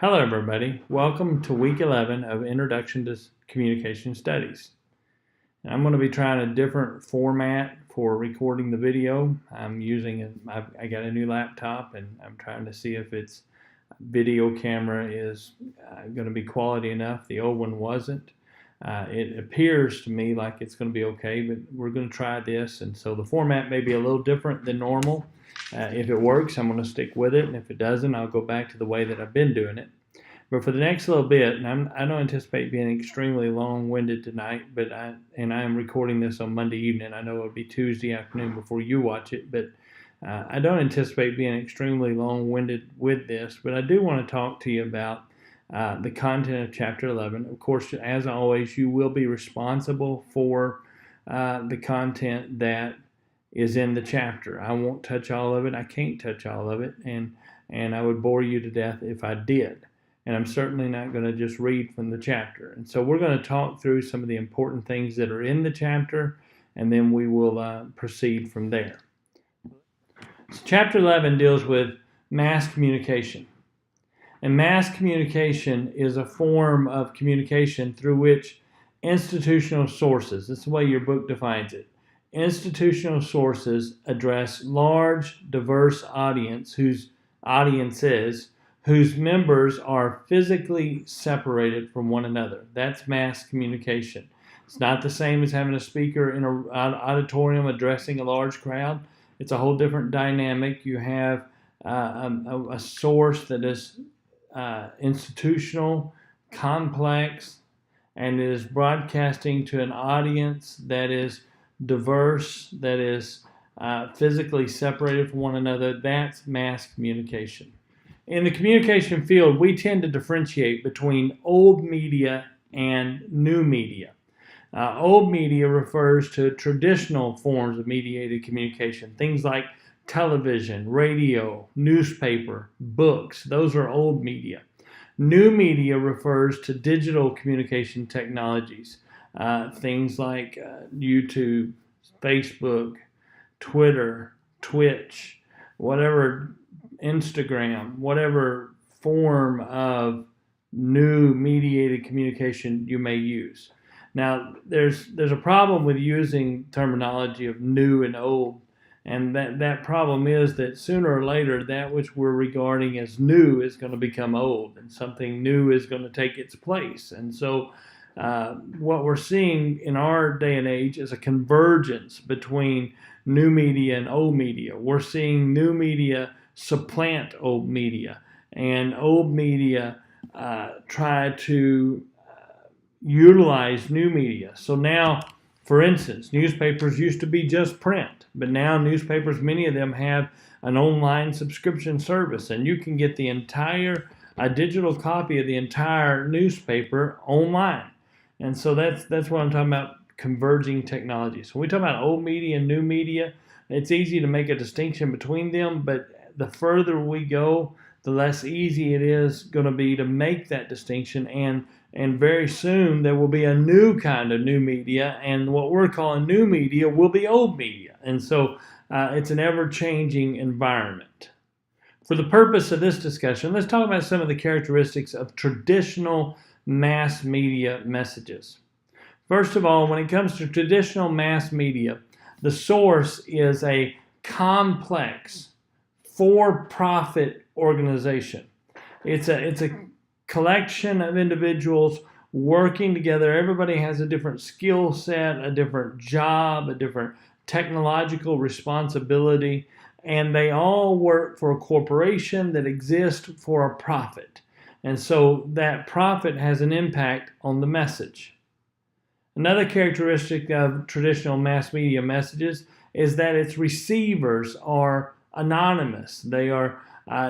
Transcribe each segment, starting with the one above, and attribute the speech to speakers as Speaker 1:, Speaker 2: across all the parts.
Speaker 1: Hello, everybody. Welcome to week 11 of Introduction to Communication Studies. I'm going to be trying a different format for recording the video. I got a new laptop and I'm trying to see if its video camera is going to be quality enough. The old one wasn't. It appears to me like it's going to be okay, but we're going to try this. And so the format may be a little different than normal. If it works, I'm going to stick with it, and if it doesn't, I'll go back to the way that I've been doing it. But for the next little bit, and I don't anticipate being extremely long-winded tonight, but I am recording this on Monday evening. I know it'll be Tuesday afternoon before you watch it, but I don't anticipate being extremely long-winded with this. But I do want to talk to you about the content of Chapter 11. Of course, as always, you will be responsible for the content that is in the chapter. I won't touch all of it. I can't touch all of it, and I would bore you to death if I did. And I'm certainly not going to just read from the chapter. And so we're going to talk through some of the important things that are in the chapter, and then we will proceed from there. So chapter 11 deals with mass communication. And mass communication is a form of communication through which institutional sources, this is the way your book defines it, institutional sources address large, diverse audiences whose members are physically separated from one another. That's mass communication. It's not the same as having a speaker in an auditorium addressing a large crowd. It's a whole different dynamic. You have a source that is institutional, complex, and is broadcasting to an audience that is diverse, that is physically separated from one another. That's mass communication. In the communication field, we tend to differentiate between old media and new media. Old media refers to traditional forms of mediated communication, things like television, radio, newspaper, books. Those are old media. New media refers to digital communication technologies, things like YouTube, Facebook, Twitter, Twitch, whatever, Instagram, whatever form of new mediated communication you may use. Now, there's a problem with using terminology of new and old, and that problem is that sooner or later that which we're regarding as new is going to become old, and something new is going to take its place. And so what we're seeing in our day and age is a convergence between new media and old media. We're seeing new media supplant old media, and old media try to utilize new media. So now, for instance, newspapers used to be just print, but now newspapers, many of them have an online subscription service, and you can get a digital copy of the entire newspaper online. And so that's what I'm talking about, converging technologies. When we talk about old media and new media, it's easy to make a distinction between them, but the further we go, the less easy it is going to be to make that distinction. And very soon there will be a new kind of new media, and what we're calling new media will be old media. And so it's an ever-changing environment. For the purpose of this discussion, let's talk about some of the characteristics of traditional mass media messages. First of all, when it comes to traditional mass media, the source is a complex, for-profit organization. It's a collection of individuals working together. Everybody has a different skill set, a different job, a different technological responsibility, and they all work for a corporation that exists for a profit. And so that profit has an impact on the message. Another characteristic of traditional mass media messages is that its receivers are anonymous. They are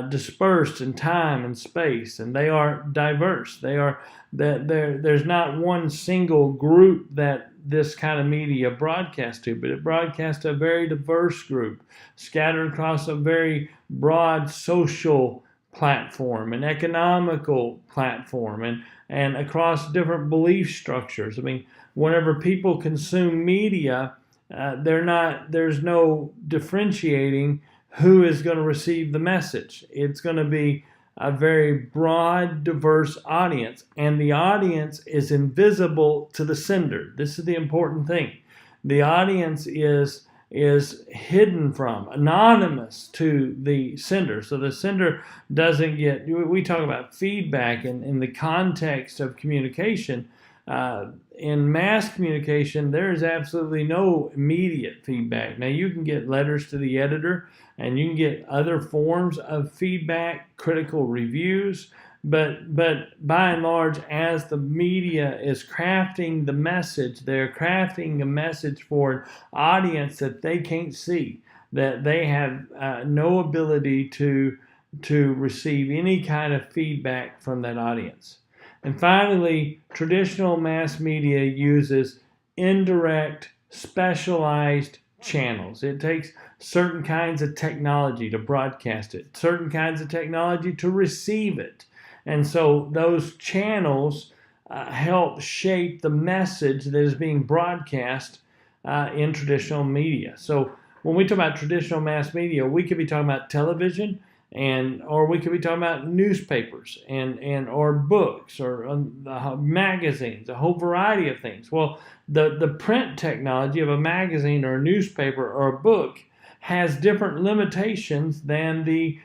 Speaker 1: dispersed in time and space, and they are diverse. There's not one single group that this kind of media broadcasts to, but it broadcasts to a very diverse group, scattered across a very broad social platform, an economical platform, and across different belief structures. I mean, whenever people consume media, there's no differentiating who is going to receive the message. It's going to be a very broad, diverse audience, and the audience is invisible to the sender. This is the important thing. The audience is hidden from, anonymous to the sender. So the sender doesn't get, we talk about feedback in the context of communication. In mass communication, there is absolutely no immediate feedback. Now, you can get letters to the editor, and you can get other forms of feedback, critical reviews, but by and large, as the media is crafting the message, they're crafting a message for an audience that they can't see, that they have no ability to receive any kind of feedback from that audience. And finally, traditional mass media uses indirect, specialized channels. It takes certain kinds of technology to broadcast it, certain kinds of technology to receive it. And so those channels help shape the message that is being broadcast in traditional media. So when we talk about traditional mass media, we could be talking about television, or we could be talking about newspapers or books or magazines, a whole variety of things. Well, the print technology of a magazine or a newspaper or a book has different limitations than the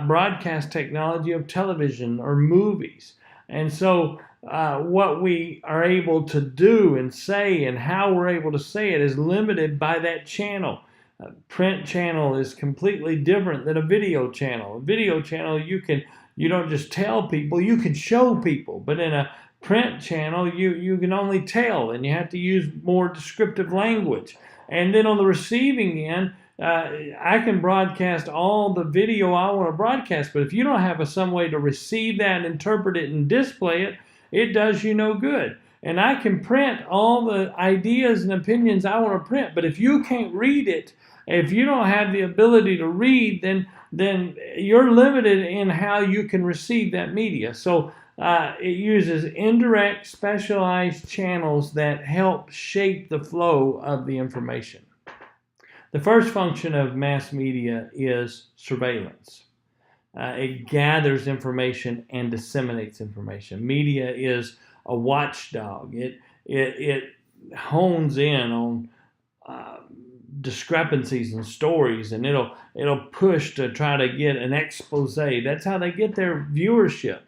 Speaker 1: broadcast technology of television or movies. And so what we are able to do and say and how we're able to say it is limited by that channel. A print channel is completely different than a video channel. A video channel, you don't just tell people, you can show people. But in a print channel, you can only tell, and you have to use more descriptive language. And then on the receiving end, I can broadcast all the video I want to broadcast, but if you don't have some way to receive that, interpret it, and display it, it does you no good. And I can print all the ideas and opinions I want to print, but if you can't read it, if you don't have the ability to read, then you're limited in how you can receive that media. So it uses indirect, specialized channels that help shape the flow of the information. The first function of mass media is surveillance. It gathers information and disseminates information. Media is a watchdog. It hones in on discrepancies and stories, and it'll push to try to get an expose. That's how they get their viewership.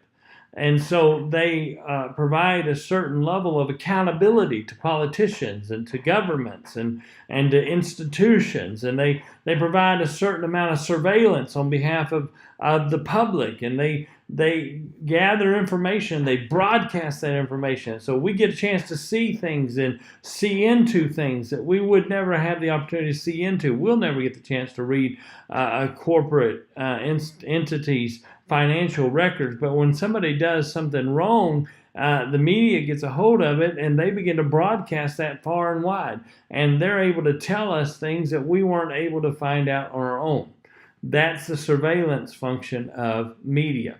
Speaker 1: And so they provide a certain level of accountability to politicians and to governments and to institutions. And they provide a certain amount of surveillance on behalf of the public. And they gather information, they broadcast that information. So we get a chance to see things and see into things that we would never have the opportunity to see into. We'll never get the chance to read a corporate entities' financial records, but when somebody does something wrong, the media gets a hold of it and they begin to broadcast that far and wide, and they're able to tell us things that we weren't able to find out on our own. That's the surveillance function of media.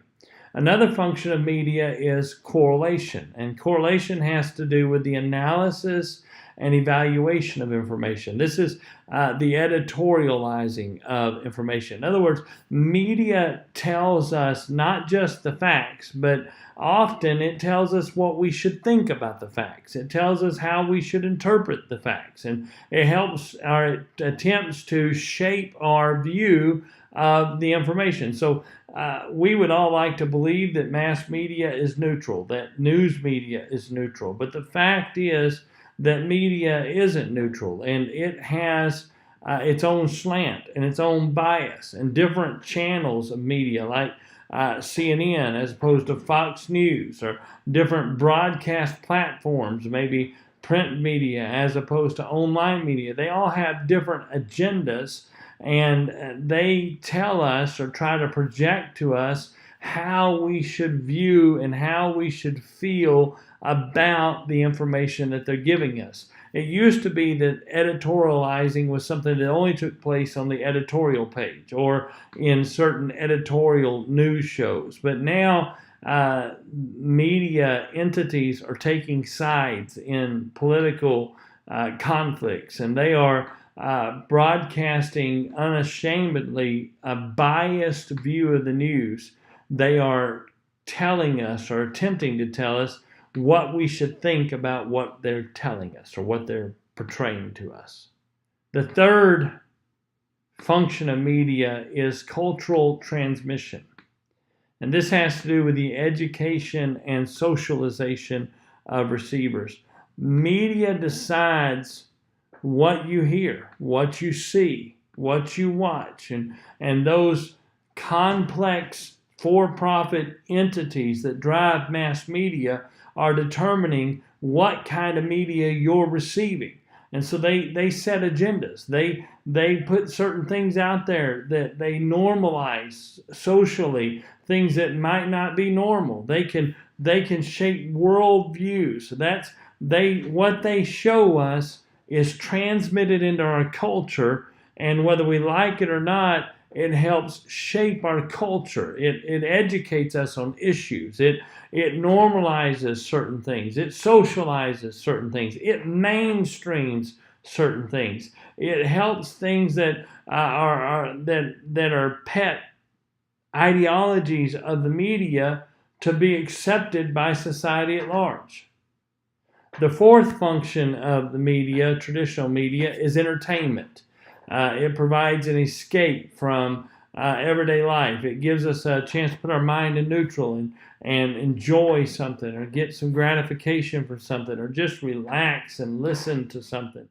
Speaker 1: Another function of media is correlation, and correlation has to do with the analysis and evaluation of information. This is the editorializing of information. In other words, media tells us not just the facts, but often it tells us what we should think about the facts. It tells us how we should interpret the facts, and it helps our attempts to shape our view of the information. So we would all like to believe that mass media is neutral, that news media is neutral, but the fact is that media isn't neutral, and it has its own slant and its own bias, and different channels of media like CNN as opposed to Fox News, or different broadcast platforms, maybe print media as opposed to online media. They all have different agendas, and they tell us or try to project to us how we should view and how we should feel about the information that they're giving us. It used to be that editorializing was something that only took place on the editorial page or in certain editorial news shows. But now media entities are taking sides in political conflicts, and they are broadcasting unashamedly a biased view of the news they are telling us or attempting to tell us what we should think about what they're telling us or what they're portraying to us. The third function of media is cultural transmission. And this has to do with the education and socialization of receivers. Media decides what you hear, what you see, what you watch, and those complex for-profit entities that drive mass media are determining what kind of media you're receiving. And so they set agendas. They put certain things out there that they normalize socially, things that might not be normal. They can shape worldviews. So what they show us is transmitted into our culture, and whether we like it or not, it helps shape our culture. It educates us on issues. It normalizes certain things. It socializes certain things. It mainstreams certain things. It helps things that are pet ideologies of the media to be accepted by society at large. The fourth function of the media, traditional media, is entertainment. It provides an escape from everyday life. It gives us a chance to put our mind in neutral and enjoy something or get some gratification from something or just relax and listen to something.